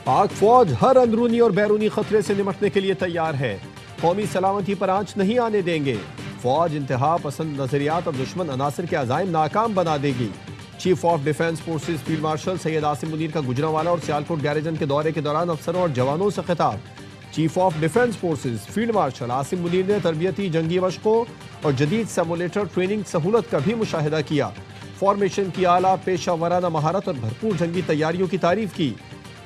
पाक फौज हर अंदरूनी और बैरूनी खतरे से निपटने के लिए तैयार है। कौमी सलामती पर आंच नहीं आने देंगे। फौज इंतहा पसंद नजरियात और दुश्मन अनासर के अजाइम नाकाम बना देगी। Chief of defence forces field marshal Syed Asim Munir का गुजरांवाला और सियालकोट गैरिजन के दौरे के दौरान अफसरों और जवानों से खिताब। Chief of defence forces field marshal Asim Munir ने तरबियती जंगी मशकों और जदीद सिमुलेटर ट्रेनिंग सहूलत का भी मुशाहिदा किया। फॉर्मेशन की आला पेशा वराना महारत और भरपूर जंगी तैयारियों की तारीफ की।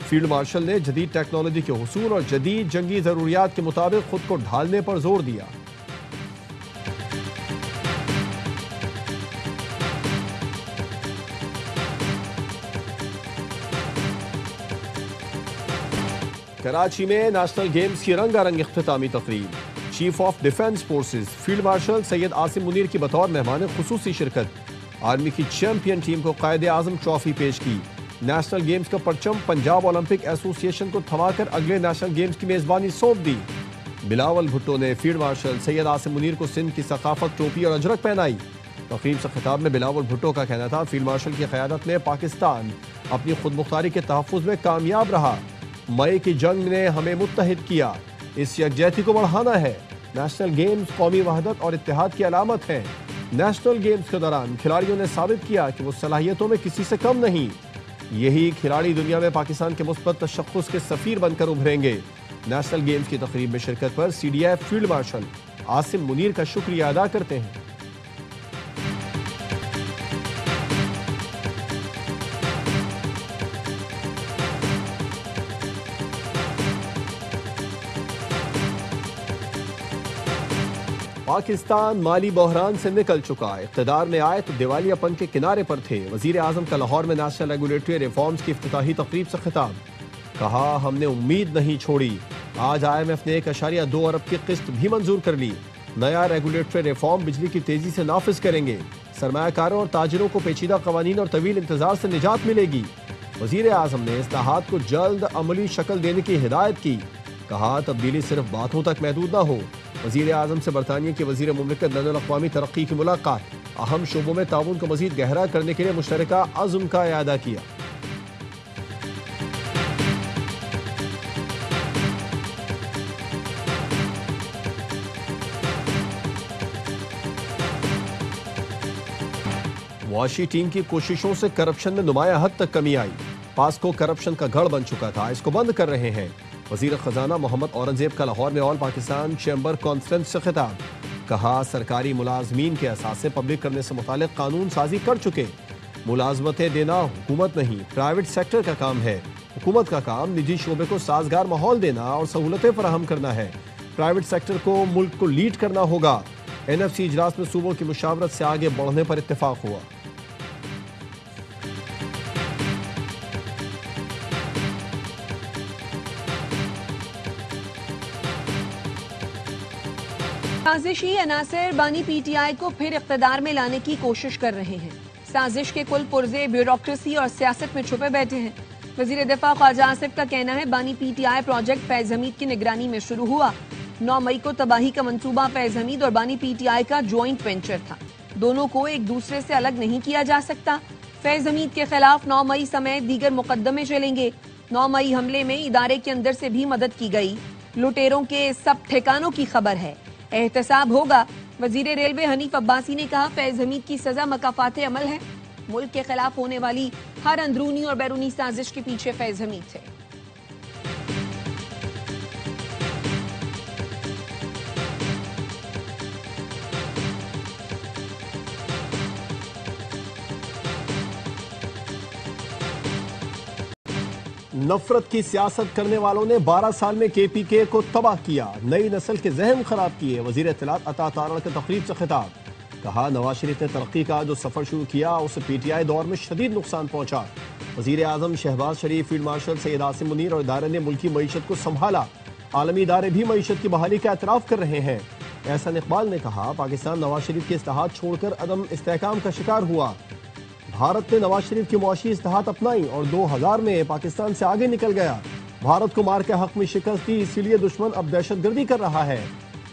फील्ड मार्शल ने जदीद टेक्नोलॉजी के हुसूल और जदीद जंगी जरूरियात के मुताबिक खुद को ढालने पर जोर दिया। कराची में नेशनल गेम्स की रंगारंग इख्तितामी तकरीब। Chief of defence forces field marshal Syed Asim Munir की बतौर मेहमान खुसूसी शिरकत। आर्मी की चैंपियन टीम को कायदे आजम ट्रॉफी पेश की। नेशनल गेम्स का परचम पंजाब ओलंपिक एसोसिएशन को थमाकर अगले नेशनल गेम्स की मेजबानी सौंप दी। बिलावल भुट्टो ने फील्ड मार्शल सैयद आसिम मुनीर को सिंध की सकाफत टोपी और अजरक पहनाई। तकरीब से खिताब में बिलावल भुट्टो का कहना था, फील्ड मार्शल की क़यादत में पाकिस्तान अपनी खुद मुख्तारी के तहफ़्फ़ुज़ में कामयाब रहा। मई की जंग ने हमें मुत्तहिद किया। इस यकजहती को बढ़ाना है। नेशनल गेम्स कौमी वहदत और इत्तेहाद की अलामत है। नेशनल गेम्स के दौरान खिलाड़ियों ने साबित किया कि वो सलाहियतों में किसी से कम नहीं। यही खिलाड़ी दुनिया में पाकिस्तान के मुस्बत तशख्खुस के सफीर बनकर उभरेंगे। नेशनल गेम्स की तकरीब में शिरकत पर CDF field marshal Asim Munir का शुक्रिया अदा करते हैं। पाकिस्तान माली बहरान से निकल चुका। इक़्तिदार में आए तो दिवालियापन के किनारे पर थे। वज़ीर आज़म का लाहौर में नेशनल रेगुलेटरी रिफॉर्म्स की इफ्तिताही तकरीब से खिताब। कहा, हमने उम्मीद नहीं छोड़ी। आज IMF ने 1.2 अरब की किस्त भी मंजूर कर ली। नया रेगुलेटरी रिफॉर्म बिजली की तेजी से नाफिज करेंगे। सरमायाकारों और ताजिरों को पेचीदा कवानीन और तवील इंतजार से निजात मिलेगी। वज़ीर आज़म ने इस्लाहात को जल्द अमली शक्ल देने की हिदायत की। कहा, तब्दीली सिर्फ बातों तक महदूद ना हो। वज़ीर आज़म से बरतानिया के वज़ीर मुमलिकत बैनुल अक़वामी तरक्की की मुलाकात। अहम शोबों में ताउन को मज़ीद गहरा करने के लिए मुश्तरका अज़्म का इआदा किया। वाशी टीम की कोशिशों से करप्शन में नुमाया हद तक कमी आई। पास्को करप्शन का गढ़ बन चुका था, इसको बंद कर रहे हैं। वज़ीर ख़जाना मोहम्मद औरंगज़ेब का लाहौर में ऑल पाकिस्तान चैम्बर कॉन्फ्रेंस से खिताब। कहा, सरकारी मुलाजमीन के असासे पब्लिक करने से मुतालिक कानून साजी कर चुके। मुलाजमतें देना हुकूमत नहीं, प्राइवेट सेक्टर का काम है। हुकूमत का काम निजी शोबे को साजगार माहौल देना और सहूलतें फराहम करना है। प्राइवेट सेक्टर को मुल्क को लीड करना होगा। NFC इजलास में सूबों की मुशावरत से आगे बढ़ने पर इत्तेफाक हुआ। साजिशी अनासर बानी PTI को फिर इख्तिदार में लाने की कोशिश कर रहे हैं। साजिश के कुल पुर्जे ब्यूरोक्रेसी और सियासत में छुपे बैठे हैं। वजीर दिफा ख्वाजा आसिफ का कहना है, बानी PTI प्रोजेक्ट फैज हमीद की निगरानी में शुरू हुआ। 9 मई को तबाही का मंसूबा फैज हमीद और बानी PTI का ज्वाइंट वेंचर था। दोनों को एक दूसरे से अलग नहीं किया जा सकता। फैज हमीद के खिलाफ 9 मई समेत दीगर मुकदमे चलेंगे। 9 मई हमले में इदारे के अंदर से भी मदद की गई। लुटेरों के सब ठिकानों की खबर है, एहतसाब होगा। वजीर रेलवे हनीफ अब्बासी ने कहा, फैज हमीद की सजा मकाफात अमल है। मुल्क के खिलाफ होने वाली हर अंदरूनी और बैरूनी साजिश के पीछे फैज हमीद थे। नफरत की सियासत करने वालों ने 12 साल में KPK को तबाह किया, नई नस्ल के जहन खराब किए। वजीर इत्तलात अता तारण के तकरीब से खिताब। कहा, नवाज शरीफ ने तरक्की का जो सफर शुरू किया उसे PTI दौर में शदीद नुकसान पहुंचा। वजीर आजम शहबाज शरीफ, फील्ड मार्शल सैयद आसिम मुनीर और इदारे ने मुल्की मईशत को संभाला। आलमी इदारे भी मईशत की बहाली का एतराफ कर रहे हैं। एहसन इकबाल ने कहा, पाकिस्तान नवाज शरीफ के इस्लाहात छोड़कर अदम इस्तेहकाम का शिकार हुआ। भारत ने नवाज शरीफ की मुआशी इस्लाहात अपनाई और 2000 में पाकिस्तान से आगे निकल गया। भारत को मार के हक में शिकस्त दी, इसीलिए दुश्मन अब दहशतगर्दी कर रहा है।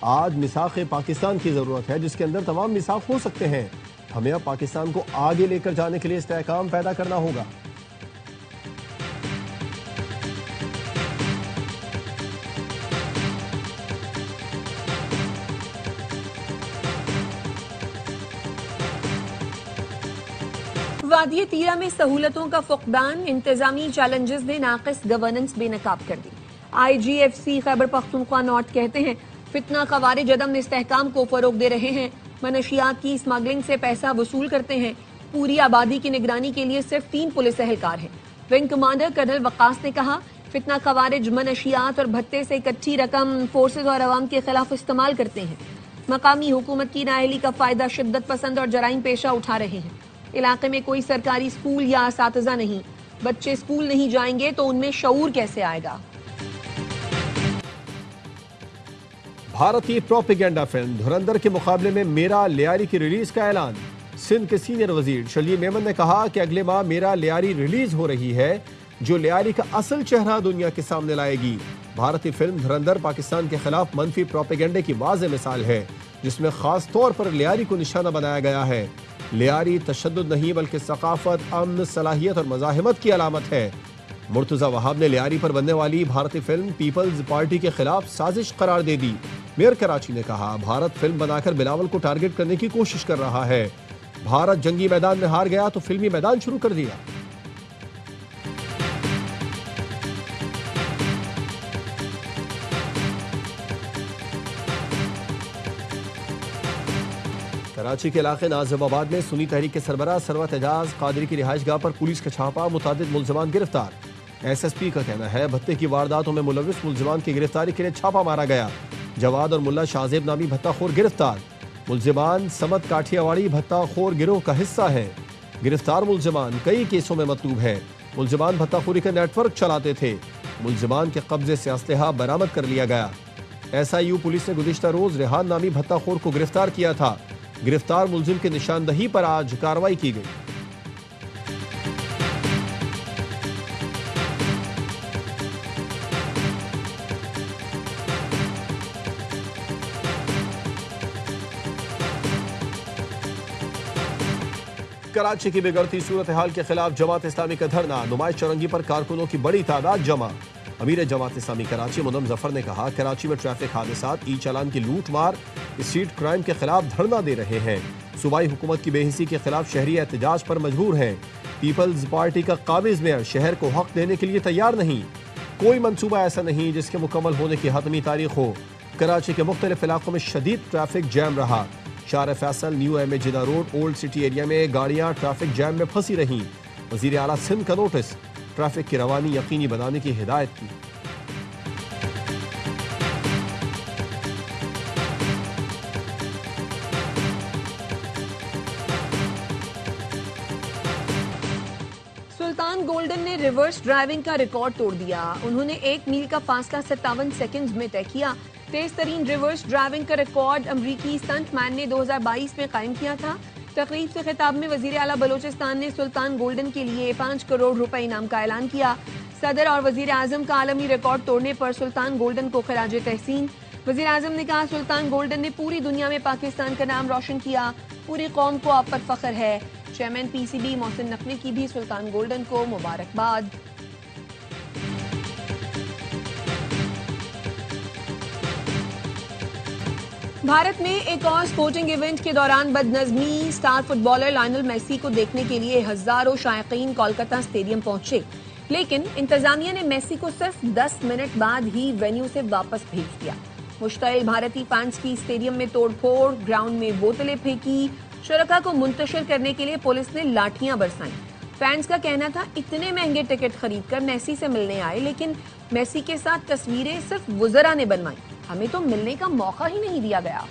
आज मिसाख पाकिस्तान की जरूरत है जिसके अंदर तमाम मिसाख हो सकते हैं। हमें अब पाकिस्तान को आगे लेकर जाने के लिए इस्तेहकाम पैदा करना होगा। वादी तीरा में सहूलतों का फुकदान, इंतजामी चैलेंजेस ने नाकिस गवर्नेंस बेनकाब कर दी। IGFC खैबर पख्तूनख्वा नॉर्थ कहते हैं फितना खवारिज अदम इस्तेहकाम को फरोग दे रहे हैं, मनशियात की स्मगलिंग से पैसा वसूल करते हैं। पूरी आबादी की निगरानी के लिए सिर्फ 3 पुलिस एहलकार हैं। विंग कमांडर कर्नल वक्कास ने कहा फितना खवारिज मनशियात और भत्ते से इकट्ठी रकम फोर्सेज और अवाम के खिलाफ इस्तेमाल करते हैं। मकामी हुकूमत की नाअहली का फायदा शिद्दत पसंद और जराइम पेशा उठा रहे हैं। इलाके में कोई सरकारी स्कूल या असातिज़ा नहीं, बच्चे स्कूल नहीं जाएंगे तो उनमें शऊर कैसे आएगा। भारतीय प्रोपेगेंडा फिल्म धुरंधर के मुकाबले में मेरा लियारी की रिलीज का ऐलान। सिंध के सीनियर वजीर शली मेमन ने कहा कि अगले माह मेरा लियारी रिलीज हो रही है, जो लियारी का असल चेहरा दुनिया के सामने लाएगी। भारतीय फिल्म धुरंधर पाकिस्तान के खिलाफ मनफी प्रोपेगेंडे की वाज़ेह मिसाल है, जिसमें खास तौर पर लियारी को निशाना बनाया गया है। लियारी तशद्दुद नहीं बल्कि सकाफत, अमन, सलाहियत और मज़ाहिमत की अलामत है। मुर्तज़ा वहाब ने लियारी पर बनने वाली भारतीय फिल्म पीपल्स पार्टी के खिलाफ साजिश करार दे दी। मेयर कराची ने कहा भारत फिल्म बनाकर बिलावल को टारगेट करने की कोशिश कर रहा है। भारत जंगी मैदान में हार गया तो फिल्मी मैदान शुरू कर दिया। कराची के इलाके नाजिबाबाद में सुन्नी तहरीक के सरबराह सरवत एजाज कादरी की रिहाइशगाह पर पुलिस का छापा, मुतादिद मुल्ज़िमान गिरफ्तार। SSP का कहना है भत्ते की वारदातों में मुलविस मुल्ज़िमान की गिरफ्तारी के लिए छापा मारा गया। जवाद और मुल्ला शाहजेब नामी भत्ताखोर गिरफ्तार। मुल्ज़िमान समत काठियावाड़ी भत्ताखोर गिरोह का हिस्सा है। गिरफ्तार मुल्ज़िमान कई केसों में मतलूब है। मुल्ज़िमान भत्ताखोरी का नेटवर्क चलाते थे। मुल्ज़िमान के कब्जे से असलहा बरामद कर लिया गया। SIU पुलिस ने गुज़िश्ता रोज रेहान नामी भत्ताखोर को गिरफ्तार किया था। गिरफ्तार मुल्जिम की निशानदही पर आज कार्रवाई की गई। कराची की बिगड़ती सूरत हाल के खिलाफ जमात इस्लामी का धरना, नुमाइश चौरंगी पर कारकुनों की बड़ी तादाद जमा। अमीर जमात इस्लामी कराची मुनम जफर ने कहा कराची में ट्रैफिक हादसात, ई चालान की लूट मार, स्ट्रीट क्राइम के खिलाफ धरना दे रहे हैं। सूबाई हुकूमत की बेहिसी के खिलाफ शहरी एहतजाज पर मजबूर हैं। पीपल्स पार्टी का काबिज मेयर शहर को हक देने के लिए तैयार नहीं। कोई मंसूबा ऐसा नहीं जिसके मुकम्मल होने की हतमी तारीख हो। कराची के मुख्तलिफ इलाकों में शदीद ट्रैफिक जैम रहा। Shahrah Faisal, new M A Jinnah road, old city area में गाड़ियां ट्रैफिक जैम में फंसी रहीं। वजीर आला सिंध का नोटिस, ट्रैफिक की रवानी यकीनी बनाने की हिदायत की। सुल्तान गोल्डन ने रिवर्स ड्राइविंग का रिकॉर्ड तोड़ दिया। उन्होंने 1 मील का फासला 57 सेकंड्स में तय किया। तेज तरीन रिवर्स ड्राइविंग का रिकॉर्ड अमरीकी स्टंटमैन ने 2022 में कायम किया था। तकरीब से खिताब में वजीर आला बलोचिस्तान ने सुल्तान गोल्डन के लिए 5 करोड़ रुपए इनाम का ऐलान किया। सदर और वजीर आजम का आलमी रिकॉर्ड तोड़ने पर सुल्तान गोल्डन को खिराज तहसीन। वजीर आजम ने कहा सुल्तान गोल्डन ने पूरी दुनिया में पाकिस्तान का नाम रोशन किया, पूरी कौम को आप पर फख्र है। चेयरमैन PCB मोहसिन नकवी की भी सुल्तान गोल्डन को मुबारकबाद। भारत में एक और स्पोर्टिंग इवेंट के दौरान बदनज़मी, स्टार फुटबॉलर लायनल मेसी को देखने के लिए हजारों शायकीन कोलकाता स्टेडियम पहुंचे, लेकिन इंतजामिया ने मेसी को सिर्फ 10 मिनट बाद ही वेन्यू से वापस भेज दिया। मुश्तइल भारतीय फैंस की स्टेडियम में तोड़फोड़, ग्राउंड में बोतलें फेंकी, शुरका को मुंतशिर करने के लिए पुलिस ने लाठियां बरसाई। फैंस का कहना था इतने महंगे टिकट खरीदकर मेसी से मिलने आए, लेकिन मेसी के साथ तस्वीरें सिर्फ वुज़रा ने बनवाई, हमें तो मिलने का मौका ही नहीं दिया गया।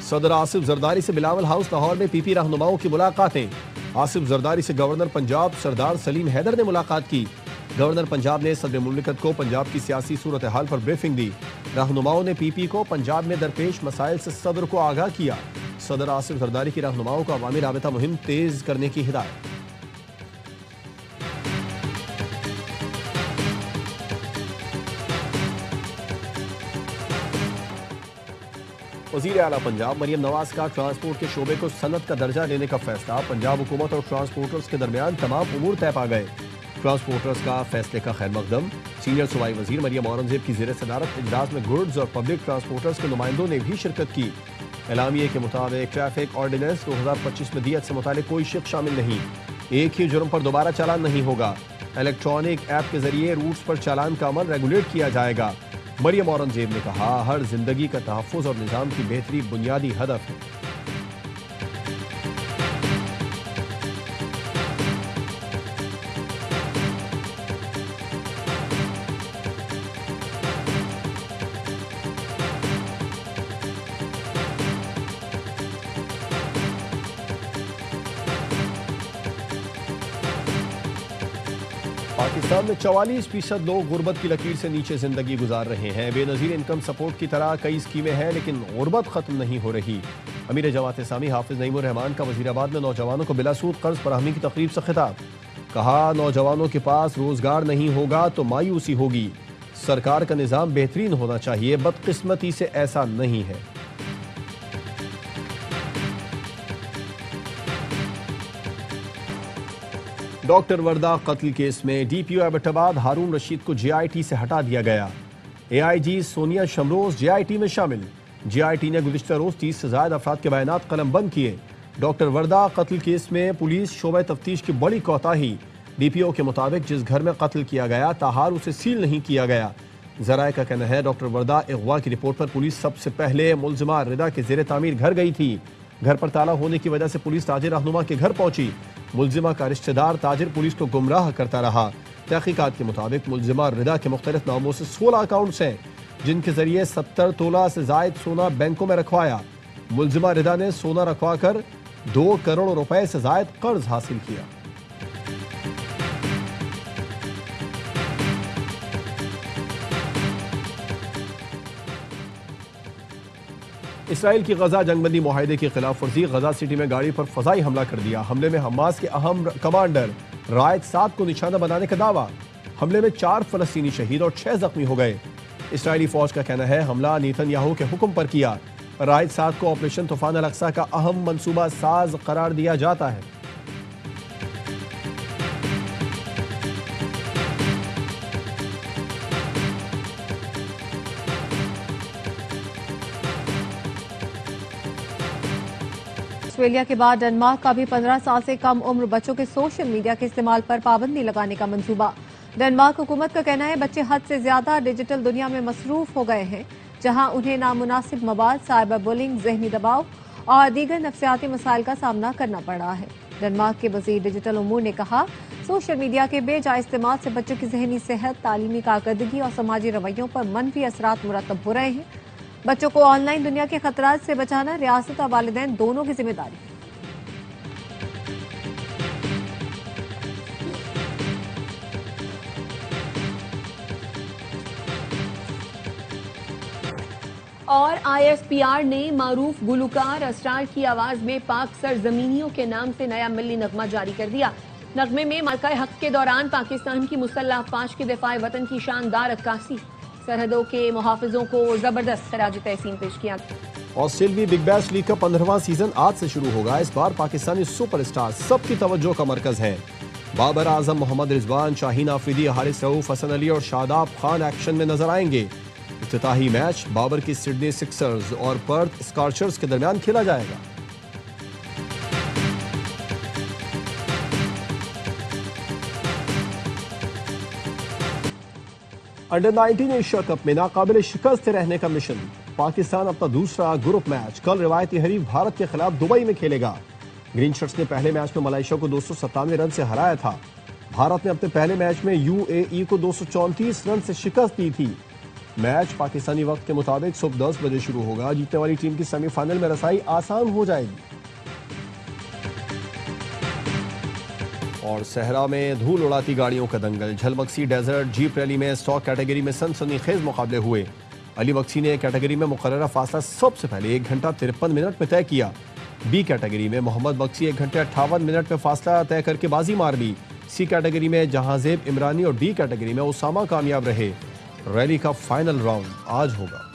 सदर आसिफ जरदारी से बिलावल हाउस लाहौर में PP रहनुमाओं की मुलाकातें। आसिफ जरदारी से गवर्नर पंजाब सरदार सलीम हैदर ने मुलाकात की। गवर्नर पंजाब ने सदर मुमलिकत को पंजाब की सियासी सूरत हाल पर ब्रीफिंग दी। रहनुमाओं ने PP को पंजाब में दरपेश मसाइल से सदर को आगाह किया। सदर आसिफ जरदारी की रहनुमाओं को अवामी राबिता मुहिम तेज करने की हिदायत। वज़ीर आला पंजाब मरियम नवाज का ट्रांसपोर्ट के शोबे को सनत का दर्जा देने का फैसला। पंजाब हुकूमत और ट्रांसपोर्टर्स के दरमियान तमाम उमूर तय पा गए। ट्रांसपोर्टर्स का फैसले का खैर मकदम। सीनियर सूबाई वजीर मरियम औरंगजेब की ज़ेर सदारत इजलास में गुड्स और पब्लिक ट्रांसपोर्टर्स के नुमाइंदों ने भी शिरकत की। एलामिये के मुताबिक ट्रैफिक ऑर्डिनेंस 2025 में दियत से मुतालिक कोई शख्स शामिल नहीं। एक ही जुर्म पर दोबारा चालान नहीं होगा। इलेक्ट्रॉनिक ऐप के जरिए रूट्स पर चालान का अमल रेगुलेट किया जाएगा। मरियम औरंगजेब ने कहा, हर जिंदगी का तहफ़्फ़ुज़ और निज़ाम की बेहतरी बुनियादी हदफ है। पाकिस्तान में 44% लोग गुर्बत की लकीर से नीचे जिंदगी गुजार रहे हैं। बेनज़ीर इनकम सपोर्ट की तरह कई स्कीमें हैं, लेकिन गुर्बत खत्म नहीं हो रही। अमीर जमात इस्लामी हाफिज नईमुर रहमान का वज़ीराबाद में नौजवानों को बिलासूद कर्ज फराहमी की तकरीब से खिताब। कहा, नौजवानों के पास रोजगार नहीं होगा तो मायूसी होगी। सरकार का निज़ाम बेहतरीन होना चाहिए, बदकिस्मती से ऐसा नहीं है। डॉक्टर वर्दा कत्ल केस में डीपीओ एबटाबाद हारून रशीद को जेआईटी से हटा दिया गया। एआईजी सोनिया शमरोज जेआईटी में शामिल। जेआईटी ने गुज़िश्ता रोज 30 से ज़ायद अफराद के बयानात कलम बंद किए। डॉक्टर वर्दा कत्ल केस में पुलिस शोबे तफ्तीश की बड़ी कोताही। डीपीओ के मुताबिक जिस घर में कत्ल किया गया ताहार उसे सील नहीं किया गया। जराए का कहना है, डॉक्टर वर्दा अगवा की रिपोर्ट पर पुलिस सबसे पहले मुलजिमा रिदा के ज़ेरे तामीर घर गई थी। घर पर ताला होने की वजह से पुलिस ताजिर रहनुमा के घर पहुंची। मुलजिमा का रिश्तेदार ताजिर पुलिस को गुमराह करता रहा। तहकीकात के मुताबिक मुलजिमा रिदा के मुख्तलिफ नामों से 16 अकाउंट्स हैं, जिनके जरिए 70 तोला से जायद सोना बैंकों में रखवाया। मुलजिमा रिदा ने सोना रखवा कर 2 करोड़ रुपए से जायद कर्ज हासिल किया। इसराइल की गजा जंगबंदी मुआहदे की खिलाफ वर्जी। गजा सिटी में गाड़ी पर फजाई हमला कर दिया। हमले में हमास के अहम कमांडर रायद साद को निशाना बनाने का दावा। हमले में 4 फलस्तीनी शहीद और 6 जख्मी हो गए। इसराइली फौज का कहना है, हमला नेतन्याहू के हुक्म पर किया। रायद साद को ऑपरेशन तूफान अल अक्सा का अहम मंसूबा साज करार दिया जाता है। ऑस्ट्रेलिया के बाद डेनमार्क का भी 15 साल से कम उम्र बच्चों के सोशल मीडिया के इस्तेमाल पर पाबंदी लगाने का मंसूबा। डेनमार्क हुकूमत का कहना है, बच्चे हद से ज्यादा डिजिटल दुनिया में मसरूफ हो गए हैं, जहां उन्हें नामुनासिब मवाद, साइबर बुलिंग, जहनी दबाव और दीगर नफ्सियाती मसाइल का सामना करना पड़ रहा है। डेनमार्क के वजीर डिजिटल उमूर ने कहा, सोशल मीडिया के बेजाय इस्तेमाल से बच्चों की जहनी सेहत, तालीमी कारकर्दगी और समाजी रवैयों पर मनफी असरात मुरतब हो रहे हैं। बच्चों को ऑनलाइन दुनिया के खतरात से बचाना रियासत और वालिदैन दोनों की जिम्मेदारी है। और IFPR ने मारूफ गुलकार असरार की आवाज में पाक सरजमीनियों के नाम से नया मिल्ली नगमा जारी कर दिया। नगमे में मार्का हक के दौरान पाकिस्तान की मुसल्लह अफवाज के दिफाए वतन की शानदार अक्कासी, सरहदों के मुहाफिजों को जबरदस्त खराज तहसीन पेश किया। ऑस्ट्रेलिया बिग बैश लीग का 15वां सीजन आज से शुरू होगा। इस बार पाकिस्तानी सुपरस्टार सबकी तवज्जो का मरकज है। बाबर आजम, मोहम्मद रिजवान, शाहीन आफरीदी, हारिस रऊफ, हसन अली और शादाब खान एक्शन में नजर आएंगे। इफ्तिताही मैच बाबर की सिडनी सिक्सर्स और पर्थ स्कॉर्चर्स के दरमियान खेला जाएगा। अंडर 19 एशिया कप में नाकाबिल शिकस्त रहने का मिशन। पाकिस्तान अपना दूसरा ग्रुप मैच कल रिवायती हरीफ भारत के खिलाफ दुबई में खेलेगा। ग्रीन शर्ट्स ने पहले मैच में मलेशिया को 297 रन से हराया था। भारत ने अपने पहले मैच में UAE को 234 रन से शिकस्त दी थी। मैच पाकिस्तानी वक्त के मुताबिक सुबह 10 बजे शुरू होगा। जीतने वाली टीम की सेमीफाइनल में रसाई आसान हो जाएगी। और सहरा में धूल उड़ाती गाड़ियों का दंगल। झलमक्सी डेजर्ट जीप रैली में स्टॉक कैटेगरी में सनसनीखेज मुकाबले हुए। अली बख्शी ने कैटेगरी में मुकर्ररा फासला सबसे पहले 1 घंटा 53 मिनट में तय किया। बी कैटेगरी में मोहम्मद बख्शी 1 घंटे 58 मिनट में फासला तय करके बाजी मार ली। सी कैटेगरी में जहांजेब इमरानी और डी कैटेगरी में उसामा कामयाब रहे। रैली का फाइनल राउंड आज होगा।